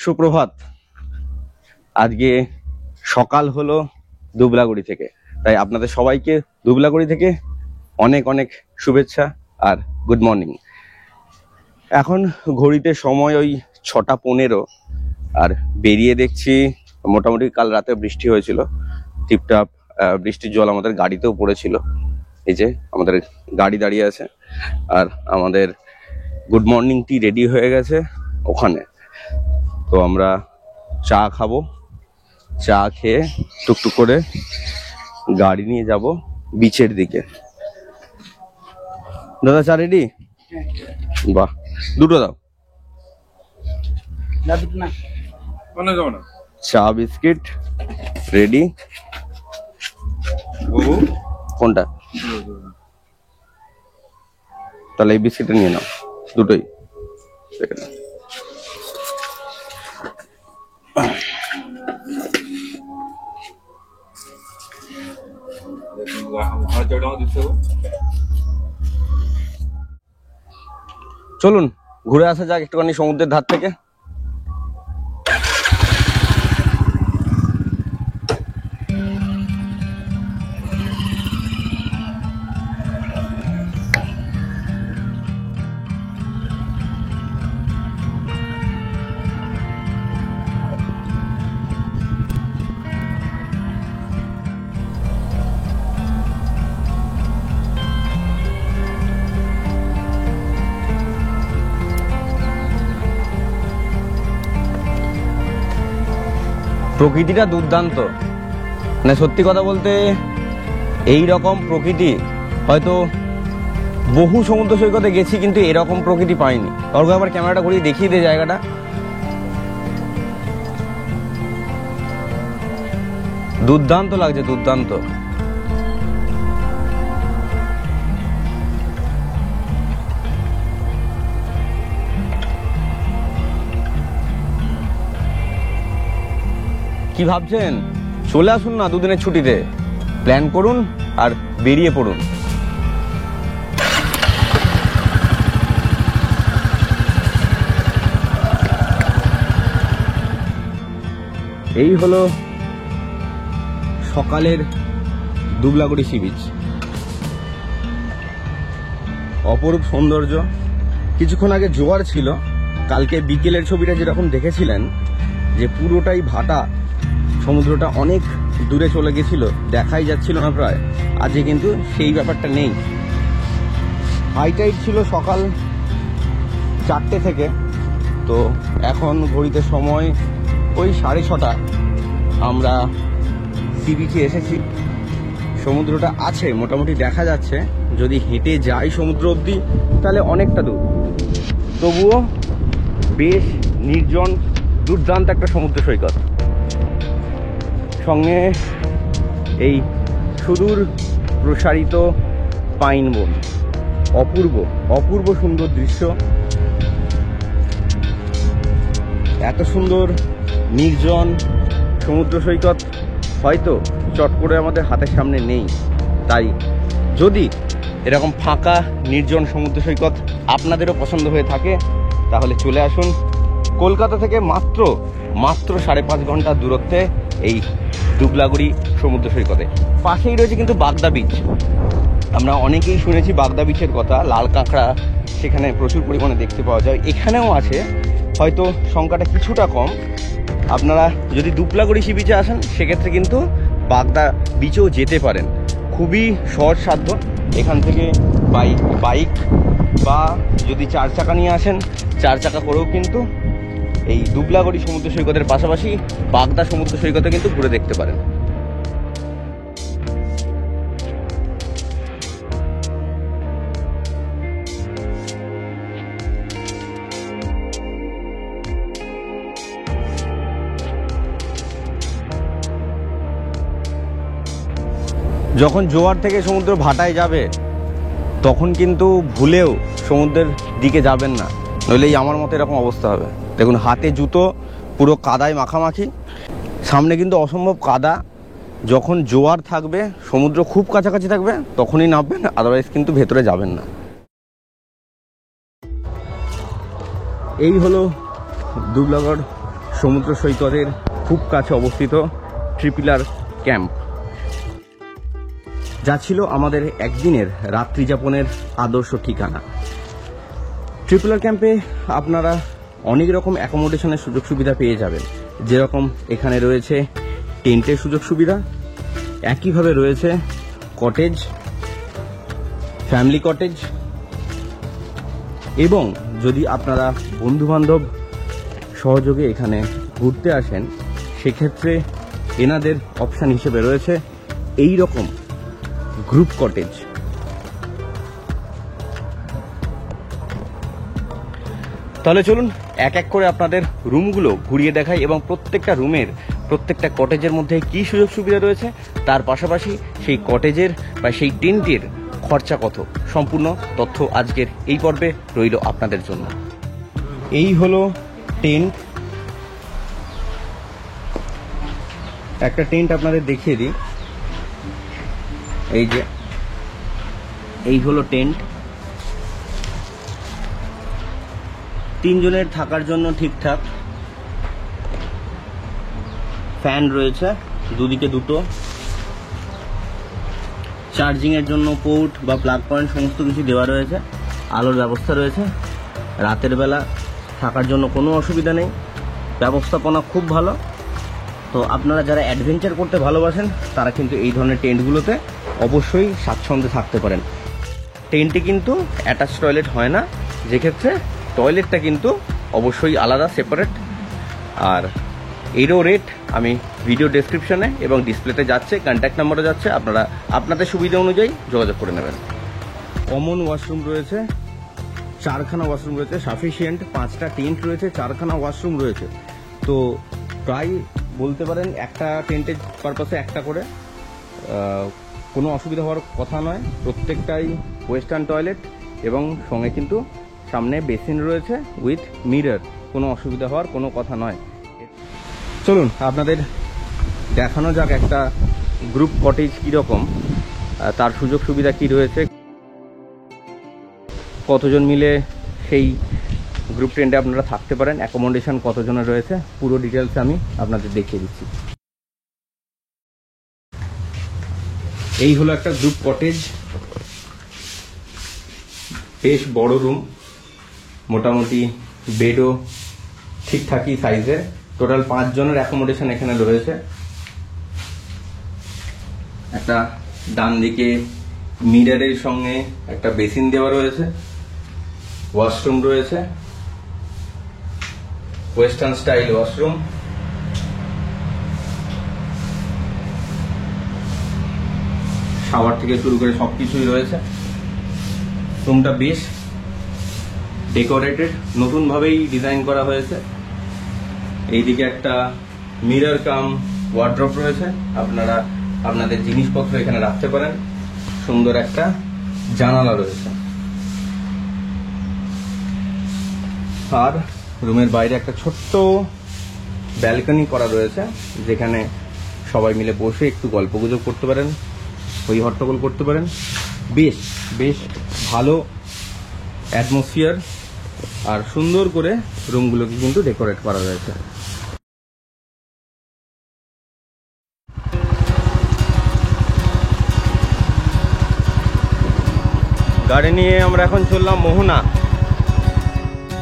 সুপ্রভাত। আজকে সকাল হলো দুবলাগুড়ি থেকে, তাই আপনাদের সবাইকে দুবলাগুড়ি থেকে অনেক অনেক শুভেচ্ছা আর গুড মর্নিং। এখন ঘড়িতে সময় ওই 6:15 আর বেরিয়ে দেখছি মোটামুটি কাল রাতে বৃষ্টি হয়েছিল, টিপটাপ বৃষ্টির জল আমাদের গাড়িতেও পড়েছিল। এই যে আমাদের গাড়ি দাঁড়িয়ে আছে আর আমাদের গুড মর্নিং টি রেডি হয়ে গেছে ওখানে। তো আমরা চা খাবো, চা খেয়ে টুকটুক করে গাড়ি নিয়ে যাব বিচের দিকে। দাদা চা রেডি? বাহ, দুটো দাও। চা বিস্কিট রেডি। কোনটা? তাহলে এই বিস্কিটটা নিয়ে নাও, দুটোই। চলুন ঘুরে আসা যাক একটুখানি সমুদ্রের ধার থেকে। প্রকৃতিটা দুর্দান্ত, মানে সত্যি কথা বলতে এই রকম প্রকৃতি হয়তো বহু সমুদ্র সৈকতে গেছি কিন্তু এরকম প্রকৃতি পাইনি। অর্ঘ আবার ক্যামেরাটা ঘুরিয়ে দেখিয়ে দে জায়গাটা। দুর্দান্ত লাগছে, দুর্দান্ত। কি ভাবছেন? চলে আসুন না দুদিনের ছুটিতে, প্ল্যান করুন আর বেরিয়ে পড়ুন। এই হলো সকালের দুবলাগুড়ি সি বিচ। অপরূপ সৌন্দর্য। কিছুক্ষণ আগে জোয়ার ছিল, কালকে বিকেলের ছবিটা যেরকম দেখেছিলেন যে পুরোটাই ভাটা, সমুদ্রটা অনেক দূরে চলে গেছিল, দেখাই যাচ্ছিল না প্রায়। আজকে কিন্তু সেই ব্যাপারটা নেই। হাই টাইড ছিল সকাল 4টে থেকে, তো এখন ঘড়িতে সময় ওই 6:30। আমরা সি বিচে এসেছি। সমুদ্রটা আছে মোটামুটি দেখা যাচ্ছে, যদি হেঁটে যাই সমুদ্র অবধি তাহলে অনেকটা দূর, তবুও বেশ নির্জন দুর্দান্ত একটা সমুদ্র সৈকত। সঙ্গে এই সুদূর প্রসারিত পাইন বন, অপূর্ব অপূর্ব সুন্দর দৃশ্য। এত সুন্দর নির্জন সমুদ্র সৈকত হয়তো চট করে আমাদের হাতের সামনে নেই। তাই যদি এরকম ফাঁকা নির্জন সমুদ্র সৈকত আপনাদেরও পছন্দ হয়ে থাকে তাহলে চলে আসুন কলকাতা থেকে মাত্র 5.5 ঘন্টা দূরত্বে এই দুবলাগুড়ি সমুদ্র সৈকতে। পাশেই রয়েছে কিন্তু বাগদা বিচ। আমরা অনেকেই শুনেছি বাগদা বিচের কথা, লাল কাঁকড়া সেখানে প্রচুর পরিমাণে দেখতে পাওয়া যায়। এখানেও আছে, হয়তো সংখ্যাটা কিছুটা কম। আপনারা যদি দুবলাগুড়ি সি বিচে আসেন সেক্ষেত্রে কিন্তু বাগদা বিচেও যেতে পারেন। খুবই সহজসাধ্য। এখান থেকে বাইক বা যদি 4 চাকা নিয়ে আসেন 4 চাকা করেও কিন্তু এই দুবলাগুড়ি সমুদ্র সৈকতের পাশাপাশি বাগদা সমুদ্র সৈকতে কিন্তু ঘুরে দেখতে পারেন। যখন জোয়ার থেকে সমুদ্র ভাটায় যাবে তখন কিন্তু ভুলেও সমুদ্রের দিকে যাবেন না, নইলেই আমার মতো এরকম অবস্থা হবে। দেখুন হাতে জুতো পুরো কাদায় মাখামাখি, সামনে কিন্তু অসম্ভব কাদা। যখন জোয়ার থাকবে, সমুদ্র খুব কাছাকাছি থাকবে তখনই নামবেন, আদারওয়াইজ কিন্তু ভেতরে যাবেন না। এই হলো দুবলাগড় সমুদ্র সৈকতের খুব কাছে অবস্থিত ট্রিপল আর ক্যাম্প, যা ছিল আমাদের একদিনের রাত্রি যাপনের আদর্শ ঠিকানা। ট্রিপল আর ক্যাম্পে আপনারা অনেক রকম অ্যাকোমোডেশনের সুযোগ সুবিধা পেয়ে যাবেন, যেরকম এখানে রয়েছে টেন্টের সুযোগ সুবিধা, একইভাবে রয়েছে কটেজ, ফ্যামিলি কটেজ, এবং যদি আপনারা বন্ধুবান্ধব সহযোগে এখানে ঘুরতে আসেন সেক্ষেত্রে এনাদের অপশান হিসেবে রয়েছে এই রকম গ্রুপ কটেজ। তাহলে চলুন এক এক করে আপনাদের রুমগুলো ঘুরিয়ে দেখাই এবং প্রত্যেকটা রুমের প্রত্যেকটা কটেজের মধ্যে কী সুযোগ সুবিধা রয়েছে, তার পাশাপাশি সেই কটেজের বা সেই টেন্টের খরচা কত, সম্পূর্ণ তথ্য আজকের এই পর্বে রইল আপনাদের জন্য। এই হলো টেন্ট, একটা টেন্ট আপনাদের দেখিয়ে দিই। এই হলো টেন্ট, 3 জনের থাকার জন্য ঠিকঠাক। ফ্যান রয়েছে দুদিকে দুটো, চার্জিংয়ের জন্য পোর্ট বা প্লাগ পয়েন্ট সমস্ত কিছু দেওয়া রয়েছে, আলোর ব্যবস্থা রয়েছে, রাতের বেলা থাকার জন্য কোনো অসুবিধা নেই, ব্যবস্থাপনা খুব ভালো। তো আপনারা যারা অ্যাডভেঞ্চার করতে ভালোবাসেন তারা কিন্তু এই ধরনের টেন্টগুলোতে অবশ্যই স্বাচ্ছন্দ্যে থাকতে পারেন। টেন্টে কিন্তু অ্যাটাচ টয়লেট হয় না, যেক্ষেত্রে টয়লেটটা কিন্তু অবশ্যই আলাদা, সেপারেট। আর এরও রেট আমি ভিডিও ডেসক্রিপশনে এবং ডিসপ্লেতে যাচ্ছে, কন্ট্যাক্ট নাম্বারও যাচ্ছে, আপনারা আপনাদের সুবিধা অনুযায়ী যোগাযোগ করে নেবেন। কমন ওয়াশরুম রয়েছে, 4খানা ওয়াশরুম রয়েছে, সাফিসিয়েন্ট, 5টা টেন্ট রয়েছে, 4খানা ওয়াশরুম রয়েছে। তো প্রায় বলতে পারেন একটা টেন্টের পারপাসে একটা করে, কোনো অসুবিধা হওয়ার কথা নয়। প্রত্যেকটাই ওয়েস্টার্ন টয়লেট এবং সঙ্গে কিন্তু সামনে বেসিন রয়েছে উইথ মিরর, কোনো অসুবিধা হওয়ার কোনো কথা নয়। চলুন আপনাদের দেখানো যাক একটা গ্রুপ কটেজ কীরকম, তার সুযোগ সুবিধা কি রয়েছে, কতজন মিলে সেই গ্রুপ টেন্টে আপনারা থাকতে পারেন, অ্যাকোমোডেশন কতজনের রয়েছে, পুরো ডিটেলস আমি আপনাদের দেখিয়ে দিচ্ছি। এই হলো একটা গ্রুপ কটেজ, বেশ বড় রুম, মোটামুটি বেডও ঠিকঠাকই সাইজের। টোটাল 5 জনের অ্যাকোমোডেশন এখানে রয়েছে। একটা ডান দিকে মিররের সঙ্গে একটা বেসিন দেওয়া রয়েছে, ওয়াশরুম রয়েছে, ওয়েস্টার্ন স্টাইল ওয়াশরুম, শাওয়ার থেকে শুরু করে সবকিছুই রয়েছে। রুমটা বেশ ডেকোরেটেড, নতুনভাবেই ডিজাইন করা হয়েছে। এইদিকে একটা মিরর কাম ওয়ার্ড্রপ রয়েছে, আপনারা আপনাদের জিনিসপত্র এখানে রাখতে পারেন। সুন্দর একটা জানালা রয়েছে, আর রুমের বাইরে একটা ছোট্ট ব্যালকনি করা রয়েছে, যেখানে সবাই মিলে বসে একটু গল্পগুজব করতে পারেন, হই হট্টগোল করতে পারেন। বেশ বেশ ভালো অ্যাটমসফিয়ার, আর সুন্দর করে রুমগুলোকে কিন্তু ডেকোরেট করা রয়েছে। গাড়ি নিয়ে আমরা এখন চললাম মোহনা।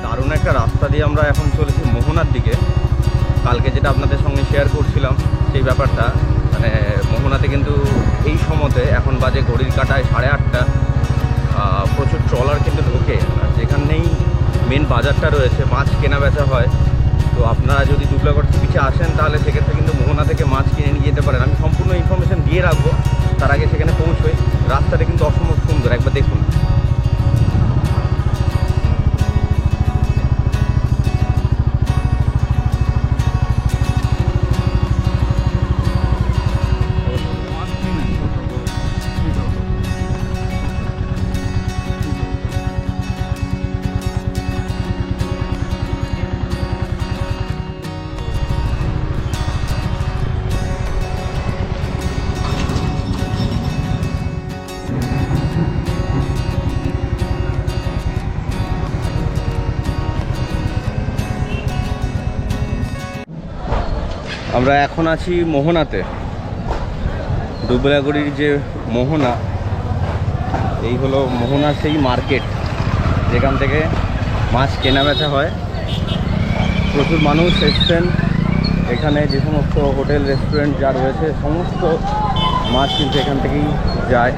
দারুণ একটা রাস্তা দিয়ে আমরা এখন চলেছি মোহনার দিকে। কালকে যেটা আপনাদের সঙ্গে শেয়ার করছিলাম সেই ব্যাপারটা, মানে মোহনাতে কিন্তু এই সময়তে, এখন বাজে ঘড়ির কাঁটায় 8:30, প্রচুর ট্রলার কিন্তু ঢোকে। আর যেখানেই মেন বাজারটা রয়েছে, মাছ কেনা বেচা হয়। তো আপনারা যদি দুবলাগড় পিছে আসেন তাহলে সেক্ষেত্রে কিন্তু মোহনা থেকে মাছ কিনে নিয়ে যেতে পারেন। আমি সম্পূর্ণ ইনফরমেশন দিয়ে রাখবো, তার আগে সেখানে পৌঁছই। রাস্তাটা কিন্তু অসম্ভব সুন্দর, একবার দেখুন। আমরা এখন আছি মোহনাতে, দুবলাগুড়ির যে মোহনা, এই হলো মোহনার সেই মার্কেট যেখান থেকে মাছ কেনা বেচা হয়। প্রচুর মানুষ এসছেন এখানে, যে সমস্ত হোটেল রেস্টুরেন্ট যা রয়েছে সমস্ত মাছ কিন্তু এখান থেকেই যায়।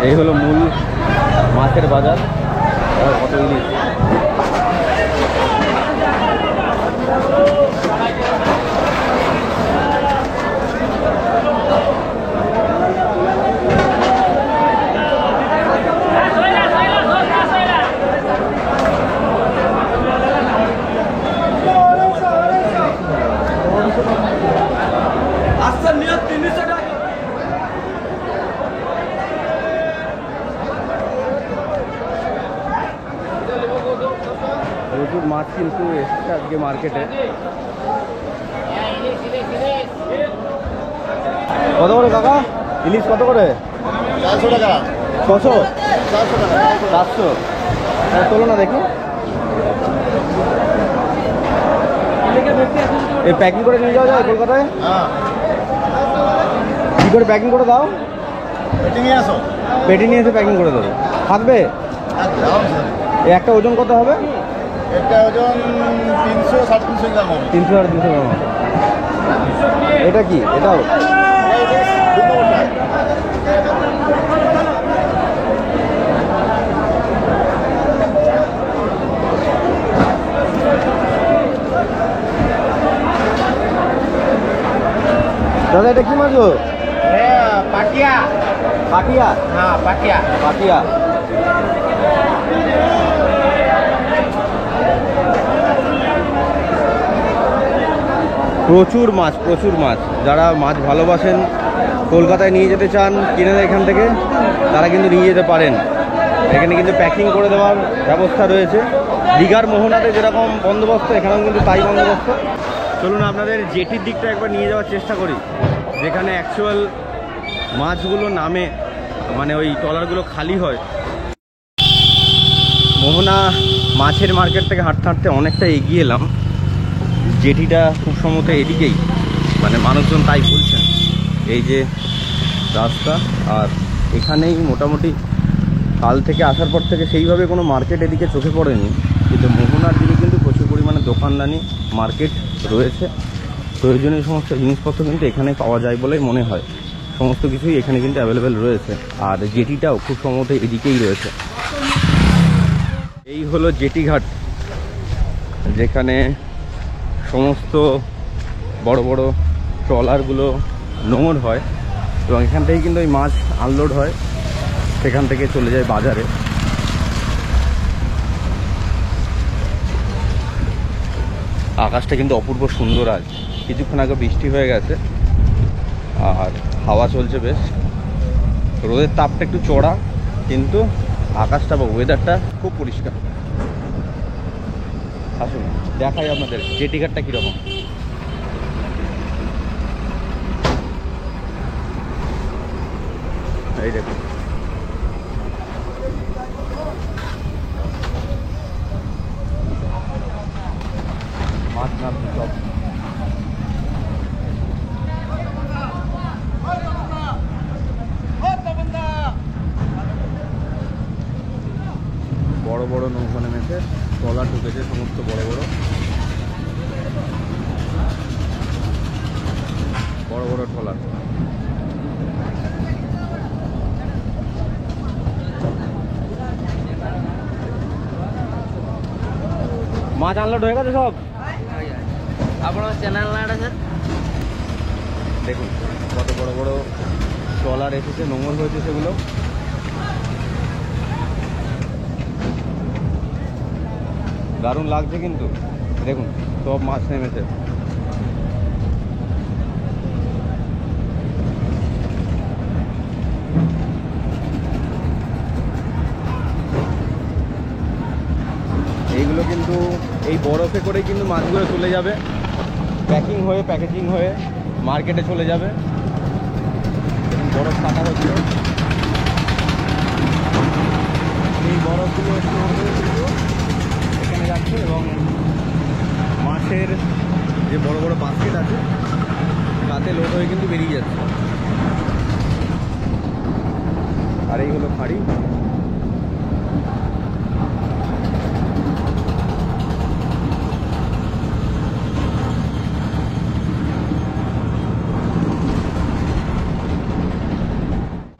এই হলো মূল মাছের বাজার। কত ইলিশ! প্রচুর মাছ কিন্তু এসেছে আজকে মার্কেটে। কত করে কাকা ইলিশ? কত করে? 400 টাকা। 600? 400 টাকা। 400? তোলো না দেখি। এই প্যাকিং করে নিয়ে যাওয়া যায় কলকাতায়? হ্যাঁ, কী করে প্যাকিং করে দাও? পেটি নিয়ে আসো। পেটি নিয়ে এসে প্যাকিং করে দেবো, থাকবে? এই একটা ওজন কত হবে? একটা ওজন 300 350 গ্রাম হবে। 300 আর 300 গ্রাম হবে। এটা কি? এটাও দাদা, এটা কি মাছ গো? পাটিয়া। পাটিয়া? হ্যাঁ, পাটিয়া। পাটিয়া। প্রচুর মাছ, প্রচুর মাছ। যারা মাছ ভালোবাসেন, কলকাতায় নিয়ে যেতে চান কিনে এখান থেকে, তারা কিন্তু নিয়ে যেতে পারেন। এখানে কিন্তু প্যাকিং করে দেওয়ার ব্যবস্থা রয়েছে। দীঘার মোহনাতে যেরকম বন্দোবস্ত, এখানেও কিন্তু তাই বন্দোবস্ত। চলুন আপনাদের জেটির দিকটা একবার নিয়ে যাওয়ার চেষ্টা করি, যেখানে অ্যাকচুয়াল মাছগুলো নামে, মানে ওই ট্রলারগুলো খালি হয়। মোহনা মাছের মার্কেট থেকে হাঁটতে হাঁটতে অনেকটা এগিয়ে এলাম। জেটিটা খুব সম্ভবত এদিকেই, মানে মানুষজন তাই বলছেন। এই যে রাস্তা, আর এখানেই মোটামুটি কাল থেকে আসার পর থেকে সেইভাবে কোনো মার্কেট এদিকে চোখে পড়েনি, কিন্তু মোহনার দিকে কিন্তু প্রচুর পরিমাণে দোকানদানি মার্কেট রয়েছে। প্রয়োজনীয় সমস্ত জিনিসপত্র কিন্তু এখানে পাওয়া যায় বলেই মনে হয়। সমস্ত কিছুই এখানে কিন্তু অ্যাভেলেবেল রয়েছে, আর জেটিটাও খুব সম্ভবত এদিকেই রয়েছে। এই হলো জেটি ঘাট, যেখানে সমস্ত বড় বড় ট্রলারগুলো নোঙর হয় এবং এখান থেকে কিন্তু ওই মাছ আনলোড হয়, সেখান থেকে চলে যায় বাজারে। আকাশটা কিন্তু অপূর্ব সুন্দর। আজ কিছুক্ষণ আগে বৃষ্টি হয়ে গেছে আর হাওয়া চলছে বেশ। রোদের তাপটা একটু চড়া, কিন্তু আকাশটা বা ওয়েদারটা খুব পরিষ্কার। আসুন দেখাই আপনাদের জেটি ঘাটটা কীরকম। এই দেখুন, মাছ নামছে সব। বড় বড় নৌকা নেমেছে, ট্রলার ঢুকেছে সমস্ত বড় বড় ট্রলার। মাছ আনলোড হয়ে গেছে সব। আপনার চ্যানেল না স্যার, দেখুন কত বড় বড় ট্রলার এসেছে, নোঙর হয়েছে সেগুলো। দারুণ লাগছে কিন্তু, দেখুন সব মাছ নেমেছে। এইগুলো কিন্তু এই বরফে করে কিন্তু মাছগুলো চলে যাবে, প্যাকিং হয়ে প্যাকেজিং হয়ে মার্কেটে চলে যাবে। বরফ কাটা হচ্ছে। কিন্তু বেরিয়ে যাচ্ছে। আর এই হলো ফাঁড়ি।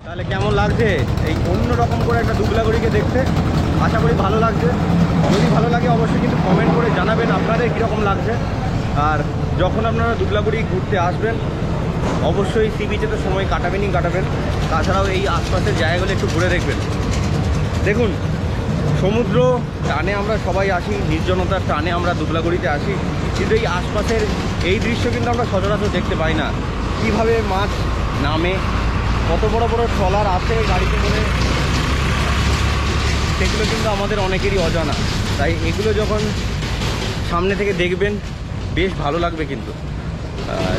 তাহলে কেমন লাগছে এই অন্য রকম করে একটা দুবলাগড়িকে দেখতে? আশা করি ভালো লাগছে। যদি ভালো লাগে অবশ্যই কিন্তু কমেন্ট করে জানাবেন আপনাদের কীরকম লাগছে। আর যখন আপনারা দুবলাগড়ি ঘুরতে আসবেন অবশ্যই সি বিচে তো সময় কাটাবেনই কাটাবেন, তাছাড়াও এই আশপাশের জায়গাগুলো একটু ঘুরে দেখবেন। দেখুন, সমুদ্র টানে আমরা সবাই আসি, নির্জনতার টানে আমরা দুবলাগড়িতে আসি, কিন্তু এই আশপাশের এই দৃশ্য কিন্তু আমরা সচরাচর দেখতে পাই না। কীভাবে মাছ নামে, কত বড় বড় ট্রলার আছে গাড়িতে করে, সেগুলো কিন্তু আমাদের অনেকেরই অজানা। তাই এগুলো যখন সামনে থেকে দেখবেন বেশ ভালো লাগবে। কিন্তু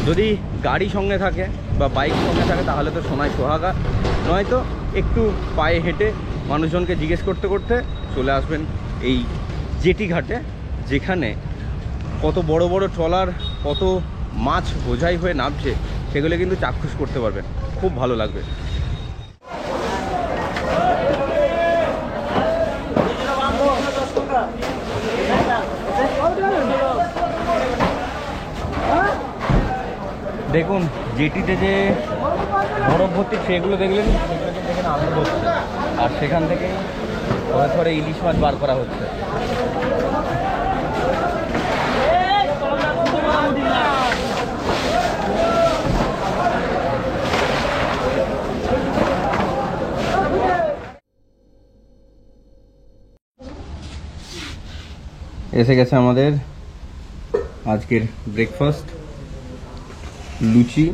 যদি গাড়ি সঙ্গে থাকে বা বাইক সঙ্গে থাকে তাহলে তো সোনায় সোহাগা, নয়তো একটু পায়ে হেঁটে মানুষজনকে জিজ্ঞেস করতে করতে চলে আসবেন এই জেটি ঘাটে, যেখানে কত বড় বড় ট্রলার, কত মাছ বোঝাই হয়ে নামছে সেগুলো কিন্তু চাক্ষুষ করতে পারবেন। খুব ভালো লাগবে। দেখুন, জেটিতে যে বরফ ভর্তি সেগুলো দেখলেন, সেগুলো কিন্তু এখানে আগুন হচ্ছে, আর সেখান থেকে ধরে ধরে ইলিশ মাছ বার করা হচ্ছে। এসে গেছে আমাদের আজকের ব্রেকফাস্ট, লুচি,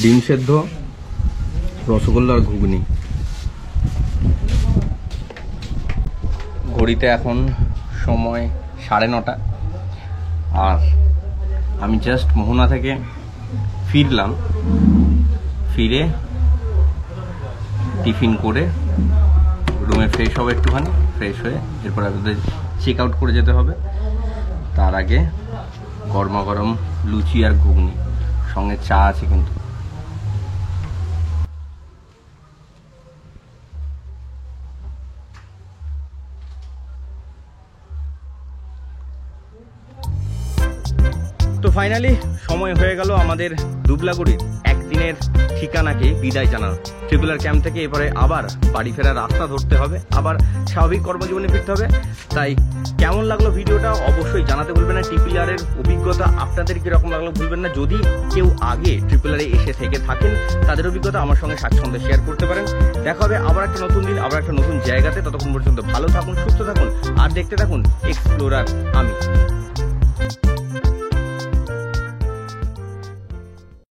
ডিম সেদ্ধ, রসগোল্লা আর ঘুগনি। ঘড়িতে এখন সময় 9:30, আর আমি জাস্ট মোহনা থেকে ফিরলাম। ফিরে টিফিন করে রুমে ফ্রেশ হবে, একটুখানি ফ্রেশ হয়ে এরপর আপনাদের চেক আউট করে যেতে হবে। তার আগে গরমা গরম লুচি আর ঘুগনি, সঙ্গে চা আছে কিন্তু। তো ফাইনালি সময় হয়ে গেল আমাদের দুবলাগড়ির একদিনের ঠিকানাকে বিদায় জানার। ট্রিপল আর ক্যাম্প থেকে এবারে আবার বাড়ি ফেরার রাস্তা ধরতে হবে, আবার স্বাভাবিক কর্মজীবনে ফিরতে হবে। তাই কেমন লাগলো ভিডিওটা অবশ্যই জানাতে ভুলবেন না। ট্রিপল আর এর অভিজ্ঞতা আপনাদের কীরকম লাগলো ভুলবেন না। যদি কেউ আগে ট্রিপল আরে এসে থেকে থাকেন তাদের অভিজ্ঞতা আমার সঙ্গে স্বাচ্ছন্দ্যে শেয়ার করতে পারেন। দেখা হবে আবার একটা নতুন দিন, আবার একটা নতুন জায়গাতে। ততক্ষণ পর্যন্ত ভালো থাকুন, সুস্থ থাকুন, আর দেখতে থাকুন এক্সপ্লোরার আমি।